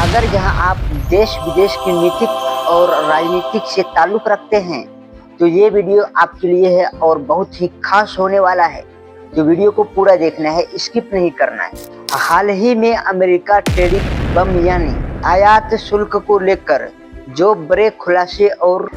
अगर जहां आप देश विदेश की नीतिक और राजनीतिक से ताल्लुक रखते हैं तो ये वीडियो आपके लिए है और बहुत ही खास होने वाला है। तो वीडियो को पूरा देखना है, स्किप नहीं करना है। हाल ही में अमेरिका टैरिफ बम यानी आयात शुल्क को लेकर जो बड़े खुलासे और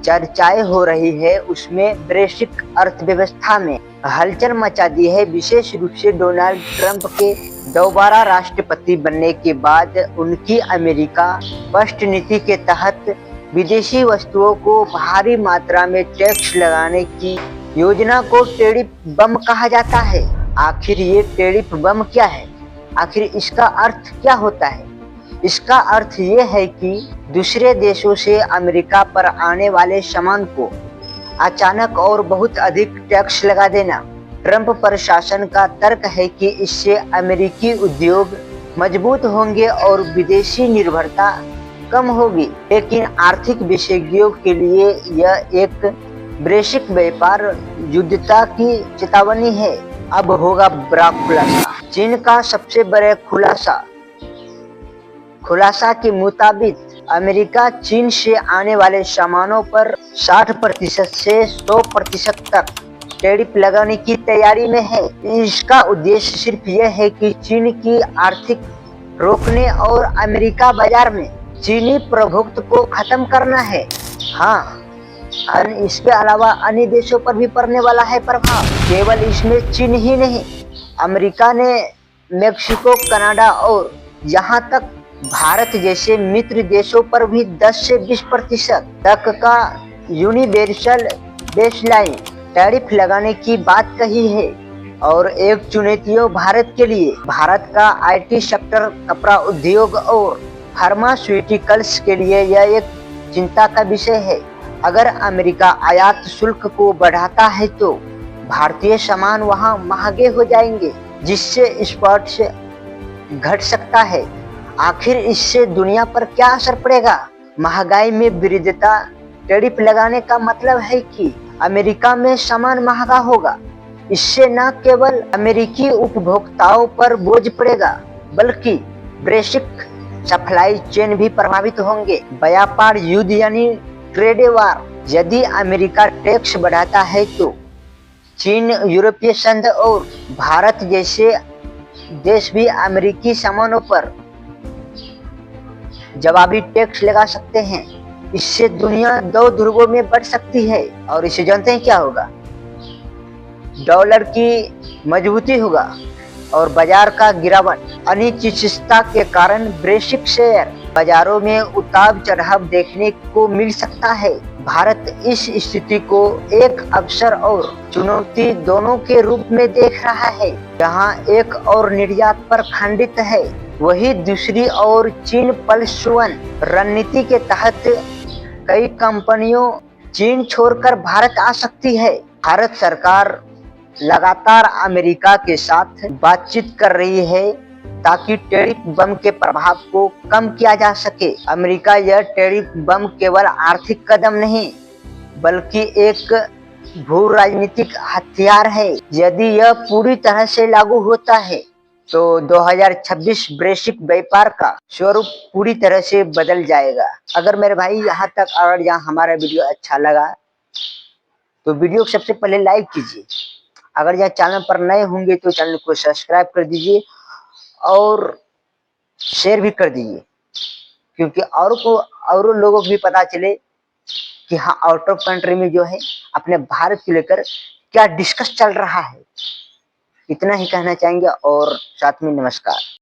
चर्चाएं हो रही है उसमें वैश्विक अर्थव्यवस्था में हलचल मचा दी है। विशेष रूप से डोनाल्ड ट्रंप के दोबारा राष्ट्रपति बनने के बाद उनकी अमेरिका फर्स्ट नीति के तहत विदेशी वस्तुओं को भारी मात्रा में टैक्स लगाने की योजना को टैरिफ बम कहा जाता है। आखिर ये टैरिफ बम क्या है? आखिर इसका अर्थ क्या होता है? इसका अर्थ ये है कि दूसरे देशों से अमेरिका पर आने वाले सामान को अचानक और बहुत अधिक टैक्स लगा देना। ट्रंप प्रशासन का तर्क है कि इससे अमेरिकी उद्योग मजबूत होंगे और विदेशी निर्भरता कम होगी, लेकिन आर्थिक विशेषज्ञों के लिए यह एक वैश्विक व्यापार युद्धता की चेतावनी है। अब होगा बड़ा खुलासा। चीन का सबसे बड़ा खुलासा के मुताबिक अमेरिका चीन से आने वाले सामानों पर 60% से 100% तक टैरिफ लगाने की तैयारी में है। इसका उद्देश्य सिर्फ यह है कि चीन की आर्थिक रोकने और अमेरिका बाजार में चीनी प्रभुत्व को खत्म करना है। हाँ, इसके अलावा अन्य देशों पर भी पड़ने वाला है प्रभाव। केवल इसमें चीन ही नहीं, अमेरिका ने मेक्सिको, कनाडा और यहाँ तक भारत जैसे मित्र देशों पर भी 10 से 20% तक का यूनिवर्सल बेसलाइन टैरिफ लगाने की बात कही है। और एक चुनौतियों भारत के लिए, भारत का आईटी सेक्टर, कपड़ा उद्योग और फार्मास्यूटिकल्स के लिए यह एक चिंता का विषय है। अगर अमेरिका आयात शुल्क को बढ़ाता है तो भारतीय सामान वहां महंगे हो जाएंगे, जिससे एक्सपोर्ट से घट सकता है। आखिर इससे दुनिया पर क्या असर पड़ेगा? महंगाई में विविधता। टैरिफ लगाने का मतलब है कि अमेरिका में सामान महंगा होगा। इससे न केवल अमेरिकी उपभोक्ताओं पर बोझ पड़ेगा बल्कि वैश्विक सप्लाई चेन भी प्रभावित होंगे। व्यापार युद्ध यानी ट्रेड वार। यदि अमेरिका टैक्स बढ़ाता है तो चीन, यूरोपीय संघ और भारत जैसे देश भी अमेरिकी सामानों पर जवाबी टैक्स लगा सकते हैं। इससे दुनिया दो ध्रुवों में बढ़ सकती है। और इसे जानते हैं क्या होगा? डॉलर की मजबूती होगा और बाजार का गिरावट। अनिश्चितता के कारण वैश्विक शेयर बाजारों में उतार चढ़ाव देखने को मिल सकता है। भारत इस स्थिति को एक अवसर और चुनौती दोनों के रूप में देख रहा है। जहां एक और निर्यात पर खंडित है, वही दूसरी ओर चीन प्लस वन रणनीति के तहत कई कंपनियों चीन छोड़कर भारत आ सकती है। भारत सरकार लगातार अमेरिका के साथ बातचीत कर रही है ताकि टैरिफ बम के प्रभाव को कम किया जा सके। अमेरिका यह टैरिफ बम केवल आर्थिक कदम नहीं बल्कि एक भू राजनीतिक हथियार है। यदि यह पूरी तरह से लागू होता है तो 2026 वैश्विक व्यापार का स्वरूप पूरी तरह से बदल जाएगा। अगर मेरे भाई यहाँ तक हमारा वीडियो अच्छा लगा तो वीडियो को सबसे पहले लाइक कीजिए। अगर यहाँ चैनल पर नए होंगे तो चैनल को सब्सक्राइब कर दीजिए और शेयर भी कर दीजिए, क्योंकि और लोगों को भी पता चले कि हाँ, आउट ऑफ कंट्री में जो है अपने भारत को लेकर क्या डिस्कस चल रहा है। इतना ही कहना चाहेंगे और साथ में नमस्कार।